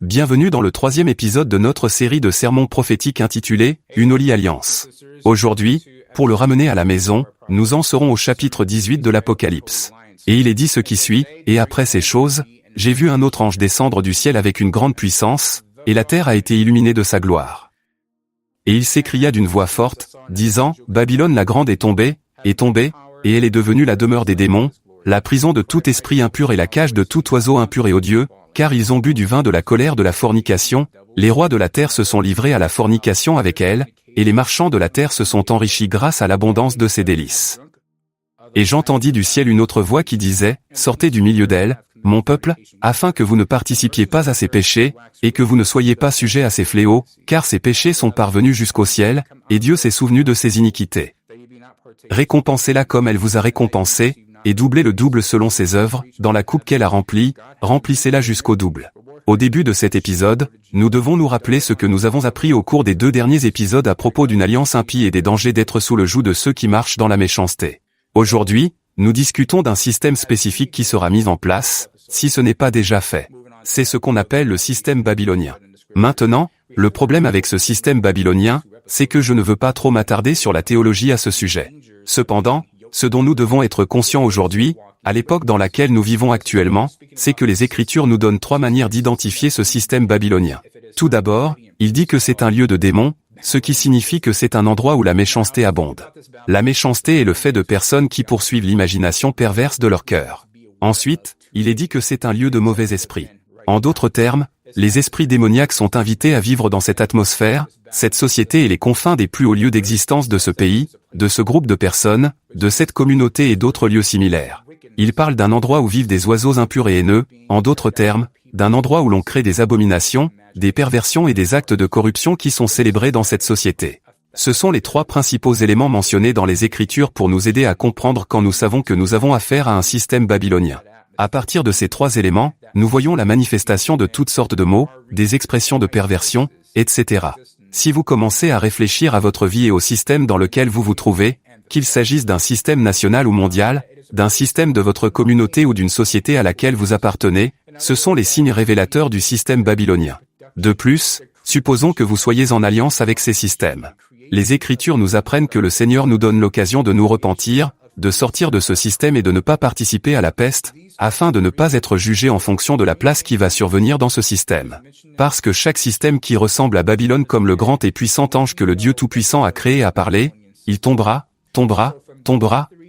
Bienvenue dans le 3e épisode de notre série de sermons prophétiques intitulée « Une Holy Alliance ». Aujourd'hui, pour le ramener à la maison, nous en serons au chapitre 18 de l'Apocalypse. Et il est dit ce qui suit, « Et après ces choses, j'ai vu un autre ange descendre du ciel avec une grande puissance, et la terre a été illuminée de sa gloire. Et il s'écria d'une voix forte, disant, « Babylone la grande est tombée, et elle est devenue la demeure des démons, la prison de tout esprit impur et la cage de tout oiseau impur et odieux, car ils ont bu du vin de la colère de la fornication, les rois de la terre se sont livrés à la fornication avec elle, et les marchands de la terre se sont enrichis grâce à l'abondance de ses délices. Et j'entendis du ciel une autre voix qui disait, « Sortez du milieu d'elle, mon peuple, afin que vous ne participiez pas à ses péchés, et que vous ne soyez pas sujets à ses fléaux, car ses péchés sont parvenus jusqu'au ciel, et Dieu s'est souvenu de ses iniquités. Récompensez-la comme elle vous a récompensé, et doublez le double selon ses œuvres, dans la coupe qu'elle a remplie, remplissez-la jusqu'au double. » Au début de cet épisode, nous devons nous rappeler ce que nous avons appris au cours des 2 derniers épisodes à propos d'une alliance impie et des dangers d'être sous le joug de ceux qui marchent dans la méchanceté. Aujourd'hui, nous discutons d'un système spécifique qui sera mis en place, si ce n'est pas déjà fait. C'est ce qu'on appelle le système babylonien. Maintenant, le problème avec ce système babylonien, c'est que je ne veux pas trop m'attarder sur la théologie à ce sujet. Cependant, ce dont nous devons être conscients aujourd'hui, à l'époque dans laquelle nous vivons actuellement, c'est que les Écritures nous donnent 3 manières d'identifier ce système babylonien. Tout d'abord, il dit que c'est un lieu de démons, ce qui signifie que c'est un endroit où la méchanceté abonde. La méchanceté est le fait de personnes qui poursuivent l'imagination perverse de leur cœur. Ensuite, il est dit que c'est un lieu de mauvais esprits. En d'autres termes, les esprits démoniaques sont invités à vivre dans cette atmosphère, cette société et les confins des plus hauts lieux d'existence de ce pays, de ce groupe de personnes, de cette communauté et d'autres lieux similaires. Il parle d'un endroit où vivent des oiseaux impurs et haineux, en d'autres termes, d'un endroit où l'on crée des abominations, des perversions et des actes de corruption qui sont célébrés dans cette société. Ce sont les 3 principaux éléments mentionnés dans les Écritures pour nous aider à comprendre quand nous savons que nous avons affaire à un système babylonien. À partir de ces 3 éléments, nous voyons la manifestation de toutes sortes de mots, des expressions de perversion, etc. Si vous commencez à réfléchir à votre vie et au système dans lequel vous vous trouvez, qu'il s'agisse d'un système national ou mondial, d'un système de votre communauté ou d'une société à laquelle vous appartenez, ce sont les signes révélateurs du système babylonien. De plus, supposons que vous soyez en alliance avec ces systèmes. Les Écritures nous apprennent que le Seigneur nous donne l'occasion de nous repentir, de sortir de ce système et de ne pas participer à la peste, afin de ne pas être jugé en fonction de la place qui va survenir dans ce système. Parce que chaque système qui ressemble à Babylone comme le grand et puissant ange que le Dieu Tout-Puissant a créé a parlé, il tombera,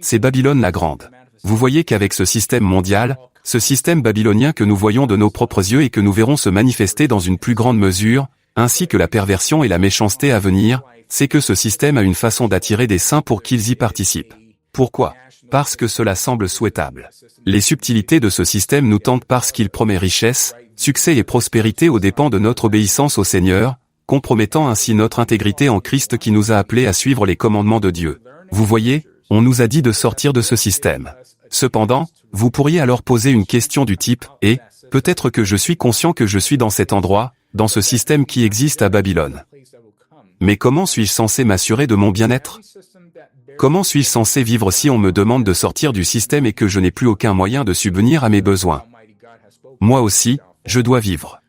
c'est Babylone la grande. Vous voyez qu'avec ce système mondial, ce système babylonien que nous voyons de nos propres yeux et que nous verrons se manifester dans une plus grande mesure, ainsi que la perversion et la méchanceté à venir, c'est que ce système a une façon d'attirer des saints pour qu'ils y participent. Pourquoi ? Parce que cela semble souhaitable. Les subtilités de ce système nous tentent parce qu'il promet richesse, succès et prospérité aux dépens de notre obéissance au Seigneur, compromettant ainsi notre intégrité en Christ qui nous a appelés à suivre les commandements de Dieu. Vous voyez, on nous a dit de sortir de ce système. Cependant, vous pourriez alors poser une question du type « Et, peut-être que je suis conscient que je suis dans cet endroit, dans ce système qui existe à Babylone. Mais comment suis-je censé m'assurer de mon bien-être ? Comment suis-je censé vivre si on me demande de sortir du système et que je n'ai plus aucun moyen de subvenir à mes besoins ? Moi aussi, je dois vivre.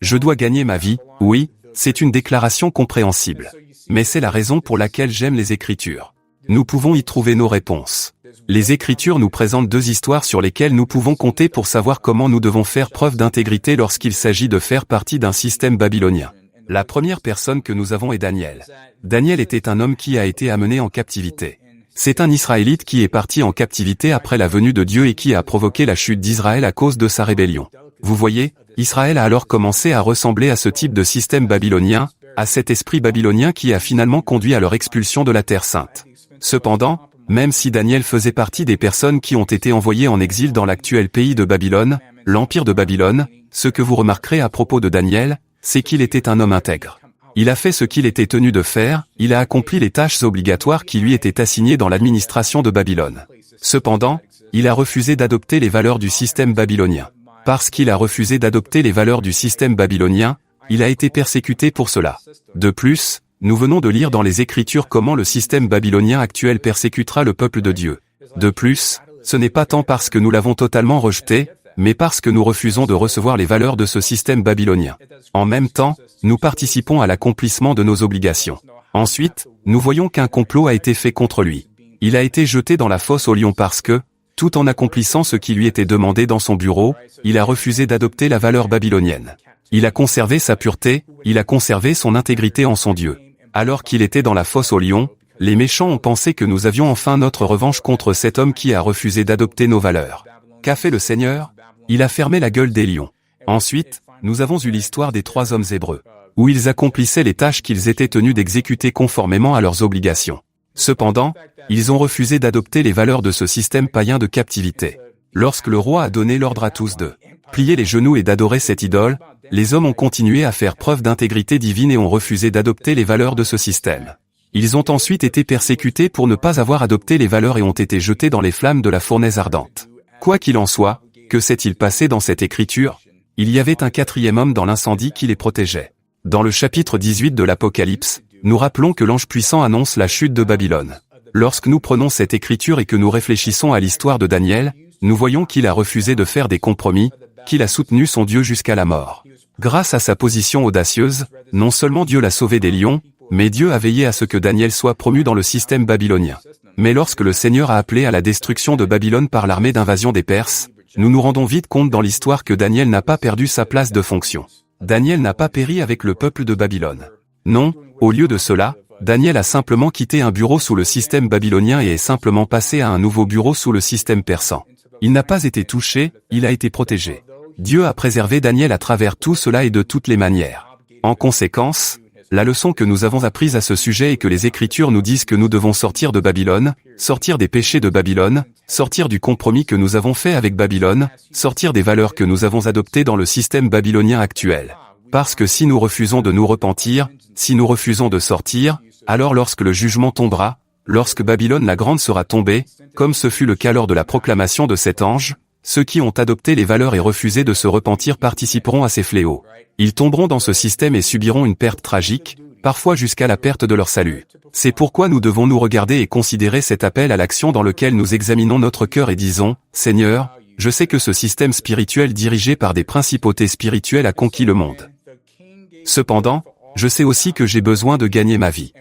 Je dois gagner ma vie, oui, c'est une déclaration compréhensible. Mais c'est la raison pour laquelle j'aime les Écritures. Nous pouvons y trouver nos réponses. Les Écritures nous présentent 2 histoires sur lesquelles nous pouvons compter pour savoir comment nous devons faire preuve d'intégrité lorsqu'il s'agit de faire partie d'un système babylonien. La première personne que nous avons est Daniel. Daniel était un homme qui a été amené en captivité. C'est un Israélite qui est parti en captivité après la venue de Dieu et qui a provoqué la chute d'Israël à cause de sa rébellion. Vous voyez, Israël a alors commencé à ressembler à ce type de système babylonien, à cet esprit babylonien qui a finalement conduit à leur expulsion de la Terre Sainte. Cependant, même si Daniel faisait partie des personnes qui ont été envoyées en exil dans l'actuel pays de Babylone, l'Empire de Babylone, ce que vous remarquerez à propos de Daniel, c'est qu'il était un homme intègre. Il a fait ce qu'il était tenu de faire, il a accompli les tâches obligatoires qui lui étaient assignées dans l'administration de Babylone. Cependant, il a refusé d'adopter les valeurs du système babylonien. Parce qu'il a refusé d'adopter les valeurs du système babylonien, il a été persécuté pour cela. De plus, nous venons de lire dans les Écritures comment le système babylonien actuel persécutera le peuple de Dieu. De plus, ce n'est pas tant parce que nous l'avons totalement rejeté, mais parce que nous refusons de recevoir les valeurs de ce système babylonien. En même temps, nous participons à l'accomplissement de nos obligations. Ensuite, nous voyons qu'un complot a été fait contre lui. Il a été jeté dans la fosse aux lions parce que, tout en accomplissant ce qui lui était demandé dans son bureau, il a refusé d'adopter la valeur babylonienne. Il a conservé sa pureté, il a conservé son intégrité en son Dieu. Alors qu'il était dans la fosse aux lions, les méchants ont pensé que nous avions enfin notre revanche contre cet homme qui a refusé d'adopter nos valeurs. Qu'a fait le Seigneur? Il a fermé la gueule des lions. Ensuite, nous avons eu l'histoire des 3 hommes hébreux, où ils accomplissaient les tâches qu'ils étaient tenus d'exécuter conformément à leurs obligations. Cependant, ils ont refusé d'adopter les valeurs de ce système païen de captivité. Lorsque le roi a donné l'ordre à tous de plier les genoux et d'adorer cette idole, les hommes ont continué à faire preuve d'intégrité divine et ont refusé d'adopter les valeurs de ce système. Ils ont ensuite été persécutés pour ne pas avoir adopté les valeurs et ont été jetés dans les flammes de la fournaise ardente. Quoi qu'il en soit, que s'est-il passé dans cette écriture? Il y avait un 4e homme dans l'incendie qui les protégeait. Dans le chapitre 18 de l'Apocalypse, nous rappelons que l'ange puissant annonce la chute de Babylone. Lorsque nous prenons cette écriture et que nous réfléchissons à l'histoire de Daniel, nous voyons qu'il a refusé de faire des compromis, qu'il a soutenu son Dieu jusqu'à la mort. Grâce à sa position audacieuse, non seulement Dieu l'a sauvé des lions, mais Dieu a veillé à ce que Daniel soit promu dans le système babylonien. Mais lorsque le Seigneur a appelé à la destruction de Babylone par l'armée d'invasion des Perses, nous nous rendons vite compte dans l'histoire que Daniel n'a pas perdu sa place de fonction. Daniel n'a pas péri avec le peuple de Babylone. Non, au lieu de cela, Daniel a simplement quitté un bureau sous le système babylonien et est simplement passé à un nouveau bureau sous le système persan. Il n'a pas été touché, il a été protégé. Dieu a préservé Daniel à travers tout cela et de toutes les manières. En conséquence, la leçon que nous avons apprise à ce sujet est que les Écritures nous disent que nous devons sortir de Babylone, sortir des péchés de Babylone, sortir du compromis que nous avons fait avec Babylone, sortir des valeurs que nous avons adoptées dans le système babylonien actuel. Parce que si nous refusons de nous repentir, si nous refusons de sortir, alors lorsque le jugement tombera, lorsque Babylone la grande sera tombée, comme ce fut le cas lors de la proclamation de cet ange, ceux qui ont adopté les valeurs et refusé de se repentir participeront à ces fléaux. Ils tomberont dans ce système et subiront une perte tragique, parfois jusqu'à la perte de leur salut. C'est pourquoi nous devons nous regarder et considérer cet appel à l'action dans lequel nous examinons notre cœur et disons, « Seigneur, je sais que ce système spirituel dirigé par des principautés spirituelles a conquis le monde. Cependant, je sais aussi que j'ai besoin de gagner ma vie.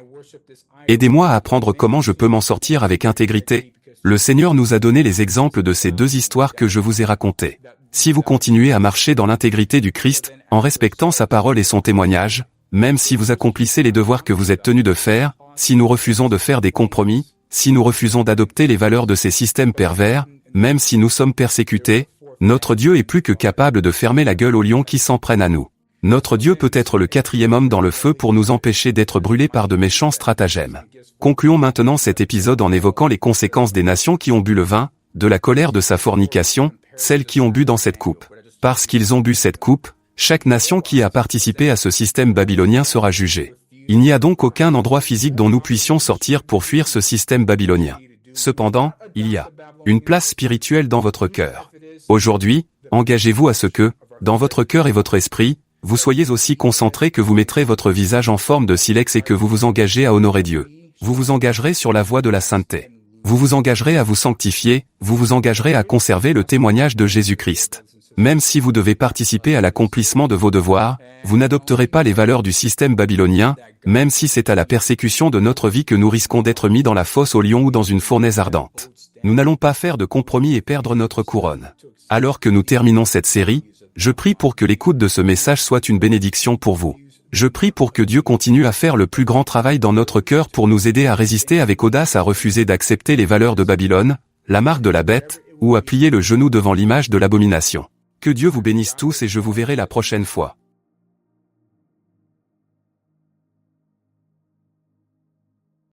Aidez-moi à apprendre comment je peux m'en sortir avec intégrité. » Le Seigneur nous a donné les exemples de ces 2 histoires que je vous ai racontées. Si vous continuez à marcher dans l'intégrité du Christ, en respectant sa parole et son témoignage, même si vous accomplissez les devoirs que vous êtes tenus de faire, si nous refusons de faire des compromis, si nous refusons d'adopter les valeurs de ces systèmes pervers, même si nous sommes persécutés, notre Dieu est plus que capable de fermer la gueule aux lions qui s'en prennent à nous. Notre Dieu peut être le 4e homme dans le feu pour nous empêcher d'être brûlés par de méchants stratagèmes. Concluons maintenant cet épisode en évoquant les conséquences des nations qui ont bu le vin, de la colère de sa fornication, celles qui ont bu dans cette coupe. Parce qu'ils ont bu cette coupe, chaque nation qui a participé à ce système babylonien sera jugée. Il n'y a donc aucun endroit physique dont nous puissions sortir pour fuir ce système babylonien. Cependant, il y a une place spirituelle dans votre cœur. Aujourd'hui, engagez-vous à ce que, dans votre cœur et votre esprit, vous soyez aussi concentrés que vous mettrez votre visage en forme de silex et que vous vous engagez à honorer Dieu. Vous vous engagerez sur la voie de la sainteté. Vous vous engagerez à vous sanctifier, vous vous engagerez à conserver le témoignage de Jésus-Christ. Même si vous devez participer à l'accomplissement de vos devoirs, vous n'adopterez pas les valeurs du système babylonien, même si c'est à la persécution de notre vie que nous risquons d'être mis dans la fosse aux lions ou dans une fournaise ardente. Nous n'allons pas faire de compromis et perdre notre couronne. Alors que nous terminons cette série, je prie pour que l'écoute de ce message soit une bénédiction pour vous. Je prie pour que Dieu continue à faire le plus grand travail dans notre cœur pour nous aider à résister avec audace à refuser d'accepter les valeurs de Babylone, la marque de la bête, ou à plier le genou devant l'image de l'abomination. Que Dieu vous bénisse tous et je vous verrai la prochaine fois.